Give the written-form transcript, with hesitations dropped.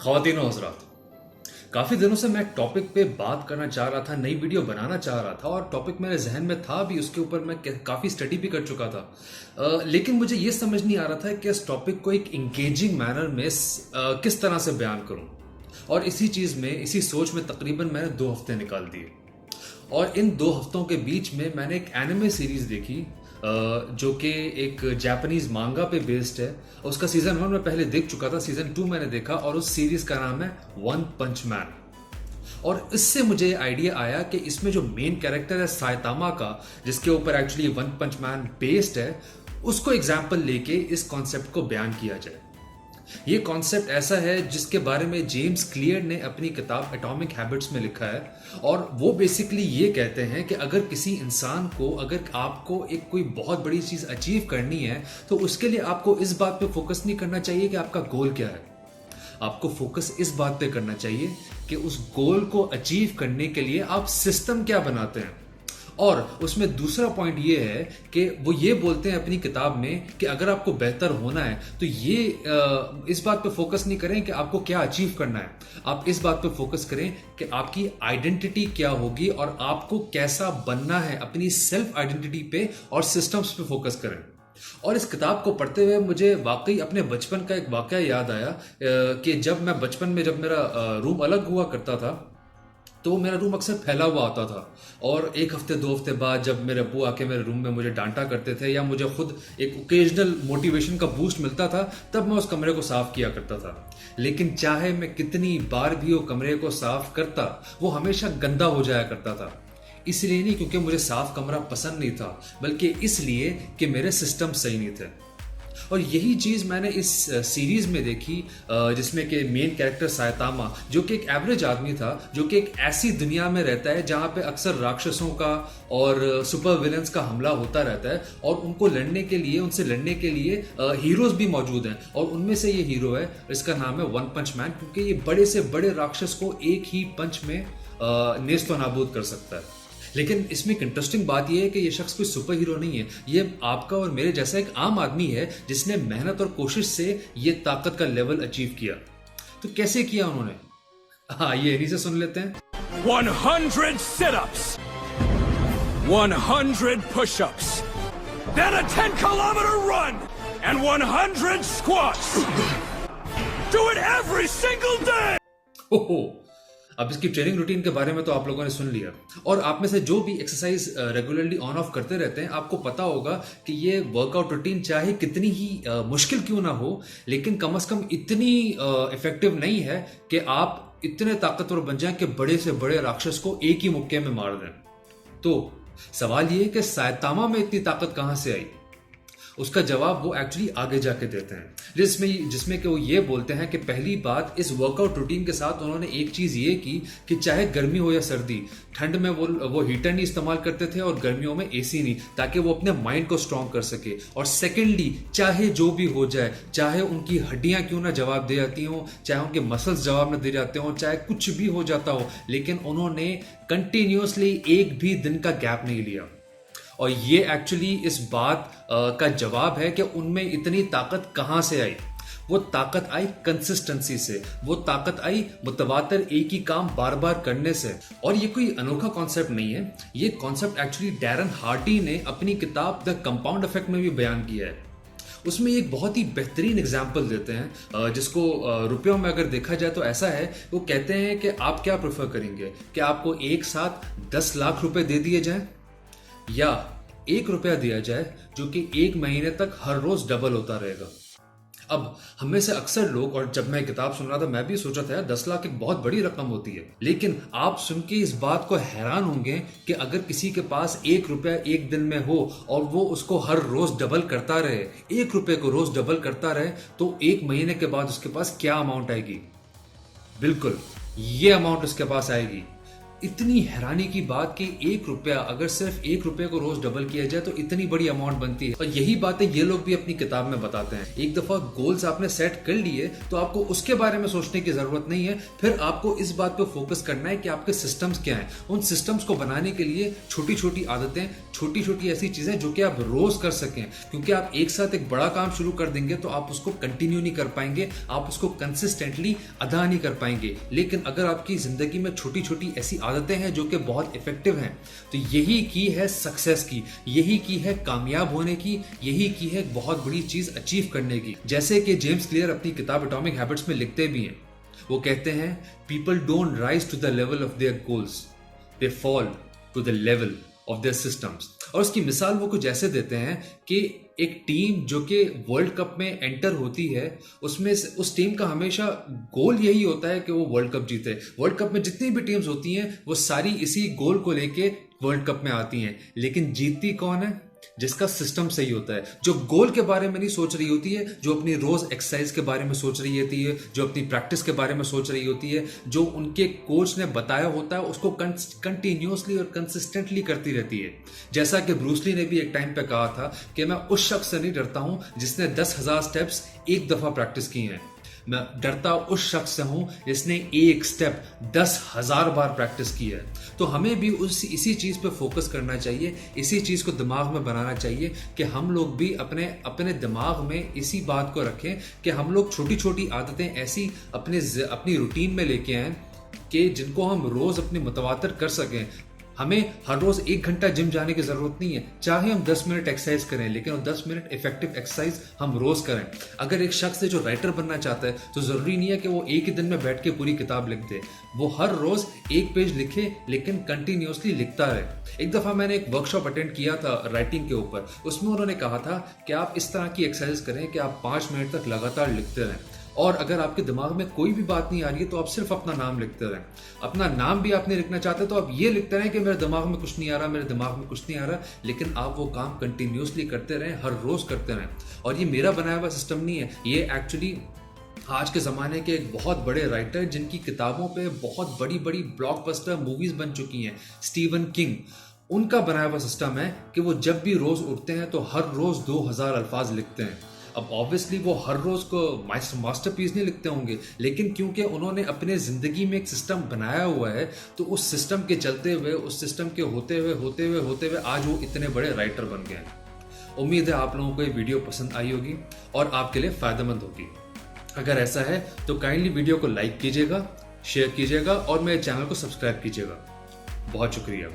ख़वातीन और हज़रात, काफ़ी दिनों से मैं एक टॉपिक पे बात करना चाह रहा था, नई वीडियो बनाना चाह रहा था और टॉपिक मेरे जहन में था भी, उसके ऊपर मैं काफ़ी स्टडी भी कर चुका था। लेकिन मुझे ये समझ नहीं आ रहा था कि इस टॉपिक को एक इंगेजिंग मैनर में किस तरह से बयान करूं। और इसी चीज़ में, इसी सोच में तकरीबन मैंने 2 हफ्ते निकाल दिए। और इन 2 हफ्तों के बीच में मैंने एक एनिमे सीरीज देखी जो कि एक जापानीज मांगा पे बेस्ड है। उसका सीजन 1 मैं पहले देख चुका था, सीजन 2 मैंने देखा और उस सीरीज का नाम है वन पंच मैन। और इससे मुझे आइडिया आया कि इसमें जो मेन कैरेक्टर है साइतामा का, जिसके ऊपर एक्चुअली वन पंच मैन बेस्ड है, उसको एग्जाम्पल लेके इस कॉन्सेप्ट को बयान किया जाए। ये कॉन्सेप्ट ऐसा है जिसके बारे में जेम्स क्लियर ने अपनी किताब एटॉमिक हैबिट्स में लिखा है। और वो बेसिकली ये कहते हैं कि अगर किसी इंसान को, अगर आपको एक कोई बहुत बड़ी चीज़ अचीव करनी है, तो उसके लिए आपको इस बात पे फोकस नहीं करना चाहिए कि आपका गोल क्या है। आपको फोकस इस बात पे करना चाहिए कि उस गोल को अचीव करने के लिए आप सिस्टम क्या बनाते हैं। और उसमें दूसरा पॉइंट ये है कि वो ये बोलते हैं अपनी किताब में कि अगर आपको बेहतर होना है तो ये इस बात पे फोकस नहीं करें कि आपको क्या अचीव करना है। आप इस बात पे फोकस करें कि आपकी आइडेंटिटी क्या होगी और आपको कैसा बनना है। अपनी सेल्फ आइडेंटिटी पे और सिस्टम्स पे फोकस करें। और इस किताब को पढ़ते हुए मुझे वाकई अपने बचपन का एक वाकया याद आया कि जब मैं बचपन में, जब मेरा रूम अलग हुआ करता था, तो मेरा रूम अक्सर फैला हुआ आता था। और 1 हफ्ते 2 हफ्ते बाद जब मेरे अब्बू आके मेरे रूम में मुझे डांटा करते थे या मुझे खुद एक ओकेजनल मोटिवेशन का बूस्ट मिलता था, तब मैं उस कमरे को साफ किया करता था। लेकिन चाहे मैं कितनी बार भी वो कमरे को साफ करता, वो हमेशा गंदा हो जाया करता था। इसलिए नहीं क्योंकि मुझे साफ कमरा पसंद नहीं था, बल्कि इसलिए कि मेरे सिस्टम सही नहीं थे। और यही चीज़ मैंने इस सीरीज में देखी जिसमें कि मेन कैरेक्टर साइतामा, जो कि एक एवरेज आदमी था, जो कि एक ऐसी दुनिया में रहता है जहाँ पे अक्सर राक्षसों का और सुपर विलेंस का हमला होता रहता है। और उनको लड़ने के लिए, उनसे लड़ने के लिए हीरोज भी मौजूद हैं। और उनमें से ये हीरो है, इसका नाम है वन पंच मैन, क्योंकि ये बड़े से बड़े राक्षस को एक ही पंच में नेस्त नाबूद कर सकता है। लेकिन इसमें एक इंटरेस्टिंग बात यह है कि ये शख्स कोई सुपर हीरो नहीं है। ये आपका और मेरे जैसा एक आम आदमी है जिसने मेहनत और कोशिश से ये ताकत का लेवल अचीव किया। तो कैसे किया उन्होंने? हाँ, ये इन्हीं से सुन लेते हैं। 100 sit-ups, 100 push-ups, then a 10-kilometer run and 100 squats. Do it every single day. ओहो, अब इसकी ट्रेनिंग रूटीन के बारे में तो आप लोगों ने सुन लिया। और आप में से जो भी एक्सरसाइज रेगुलरली ऑन ऑफ करते रहते हैं, आपको पता होगा कि ये वर्कआउट रूटीन चाहे कितनी ही मुश्किल क्यों ना हो, लेकिन कम से कम इतनी इफेक्टिव नहीं है कि आप इतने ताकतवर बन जाएं कि बड़े से बड़े राक्षस को एक ही मुक्के में मार दें। तो सवाल ये है कि साइतामा में इतनी ताकत कहां से आई? उसका जवाब वो एक्चुअली आगे जाके देते हैं, जिसमें कि वो ये बोलते हैं कि पहली बात, इस वर्कआउट रूटीन के साथ उन्होंने एक चीज़ ये की कि चाहे गर्मी हो या सर्दी, ठंड में वो हीटर नहीं इस्तेमाल करते थे और गर्मियों में एसी नहीं, ताकि वो अपने माइंड को स्ट्रॉन्ग कर सके। और सेकेंडली, चाहे जो भी हो जाए, चाहे उनकी हड्डियां क्यों ना जवाब दे जाती हों, चाहे उनके मसल्स जवाब न दे जाते हों, चाहे कुछ भी हो जाता हो, लेकिन उन्होंने कंटिन्यूसली एक भी दिन का गैप नहीं लिया। और ये एक्चुअली इस बात का जवाब है कि उनमें इतनी ताकत कहां से आई। वो ताकत आई कंसिस्टेंसी से, वो ताकत आई मुतवातर एक ही काम बार बार करने से। और ये कोई अनोखा कॉन्सेप्ट नहीं है, ये कॉन्सेप्ट एक्चुअली डैरन हार्टी ने अपनी किताब द कंपाउंड इफेक्ट में भी बयान किया है। उसमें एक बहुत ही बेहतरीन एग्जाम्पल देते हैं, जिसको रुपयों में अगर देखा जाए तो ऐसा है। वो कहते हैं कि आप क्या प्रेफर करेंगे, कि आपको एक साथ 10 लाख रुपए दे दिए जाएं, या 1 रुपया दिया जाए जो कि 1 महीने तक हर रोज डबल होता रहेगा। अब हमें से अक्सर लोग, और जब मैं किताब सुन रहा था मैं भी सोचा था यार 10 लाख एक बहुत बड़ी रकम होती है। लेकिन आप सुन के इस बात को हैरान होंगे कि अगर किसी के पास 1 रुपया एक दिन में हो और वो उसको हर रोज डबल करता रहे, 1 रुपये को रोज डबल करता रहे, तो 1 महीने के बाद उसके पास क्या अमाउंट आएगी? बिल्कुल ये अमाउंट उसके पास आएगी। इतनी हैरानी की बात कि 1 रुपया, अगर सिर्फ 1 रुपये को रोज डबल किया जाए तो इतनी बड़ी अमाउंट बनती है। और यही बातें ये लोग भी अपनी किताब में बताते हैं। एक दफा गोल्स आपने सेट कर लिए तो आपको उसके बारे में सोचने की जरूरत नहीं है, फिर आपको इस बात पे फोकस करना है कि आपके सिस्टम्स क्या हैं। उन सिस्टम्स को बनाने के लिए छोटी छोटी आदतें, छोटी छोटी ऐसी चीजें जो कि आप रोज कर सकें, क्योंकि आप एक साथ एक बड़ा काम शुरू कर देंगे तो आप उसको कंटिन्यू नहीं कर पाएंगे, आप उसको कंसिस्टेंटली अदा नहीं कर पाएंगे। लेकिन अगर आपकी जिंदगी में छोटी छोटी ऐसी आदतें हैं जो कि बहुत इफेक्टिव हैं, तो यही की है सक्सेस की, यही की है कामयाब होने की, यही की है बहुत बड़ी चीज अचीव करने की। जैसे कि जेम्स क्लियर अपनी किताब एटॉमिक हैबिट्स में लिखते भी हैं, वो कहते हैं people don't rise to the level of their goals, they fall to the level of their systems. और उसकी मिसाल वो कुछ ऐसे देते हैं कि एक टीम जो कि वर्ल्ड कप में एंटर होती है, उसमें उस टीम का हमेशा गोल यही होता है कि वो वर्ल्ड कप जीते। वर्ल्ड कप में जितनी भी टीम्स होती हैं वो सारी इसी गोल को लेके वर्ल्ड कप में आती हैं, लेकिन जीतती कौन है? जिसका सिस्टम सही होता है, जो गोल के बारे में नहीं सोच रही होती है, जो अपनी रोज एक्सरसाइज के बारे में सोच रही होती है, जो अपनी प्रैक्टिस के बारे में सोच रही होती है, जो उनके कोच ने बताया होता है उसको कंटिन्यूअसली और कंसिस्टेंटली करती रहती है। जैसा कि ब्रूस ली ने भी एक टाइम पे कहा था कि मैं उस शख्स से नहीं डरता हूं जिसने 10,000 स्टेप्स एक दफा प्रैक्टिस की हैं, मैं डरता उस शख्स से हूं जिसने एक स्टेप 10,000 बार प्रैक्टिस की है। तो हमें भी इसी चीज पे फोकस करना चाहिए, इसी चीज को दिमाग में बनाना चाहिए कि हम लोग भी अपने दिमाग में इसी बात को रखें कि हम लोग छोटी छोटी आदतें ऐसी अपनी रूटीन में लेके आए कि जिनको हम रोज अपनी मुतवातर कर सकें। हमें हर रोज 1 घंटा जिम जाने की जरूरत नहीं है, चाहे हम 10 मिनट एक्सरसाइज करें, लेकिन वो 10 मिनट इफेक्टिव एक्सरसाइज हम रोज करें। अगर एक शख्स है जो राइटर बनना चाहता है तो जरूरी नहीं है कि वो एक ही दिन में बैठ के पूरी किताब लिख दे, वो हर रोज 1 पेज लिखे लेकिन कंटिन्यूअसली लिखता रहे। एक दफा मैंने एक वर्कशॉप अटेंड किया था राइटिंग के ऊपर, उसमें उन्होंने कहा था कि आप इस तरह की एक्सरसाइज करें कि आप 5 मिनट तक लगातार लिखते रहें, और अगर आपके दिमाग में कोई भी बात नहीं आ रही है तो आप सिर्फ अपना नाम लिखते रहें। अपना नाम भी आप नहीं लिखना चाहते तो आप ये लिखते रहें कि मेरे दिमाग में कुछ नहीं आ रहा, मेरे दिमाग में कुछ नहीं आ रहा, लेकिन आप वो काम कंटिन्यूअसली करते रहें, हर रोज करते रहें। और ये मेरा बनाया हुआ सिस्टम नहीं है, ये एक्चुअली आज के ज़माने के एक बहुत बड़े राइटर जिनकी किताबों पे बहुत बड़ी बड़ी ब्लॉकबस्टर मूवीज बन चुकी हैं, स्टीवन किंग, उनका बनाया हुआ सिस्टम है कि वो जब भी रोज उठते हैं तो हर रोज 2000 अल्फाज लिखते हैं। अब ऑब्वियसली वो हर रोज को मास्टरपीस नहीं लिखते होंगे, लेकिन क्योंकि उन्होंने अपने जिंदगी में एक सिस्टम बनाया हुआ है तो उस सिस्टम के चलते हुए, उस सिस्टम के होते हुए आज वो इतने बड़े राइटर बन गए हैं। उम्मीद है आप लोगों को ये वीडियो पसंद आई होगी और आपके लिए फायदेमंद होगी। अगर ऐसा है तो काइंडली वीडियो को लाइक कीजिएगा, शेयर कीजिएगा और मेरे चैनल को सब्सक्राइब कीजिएगा। बहुत शुक्रिया।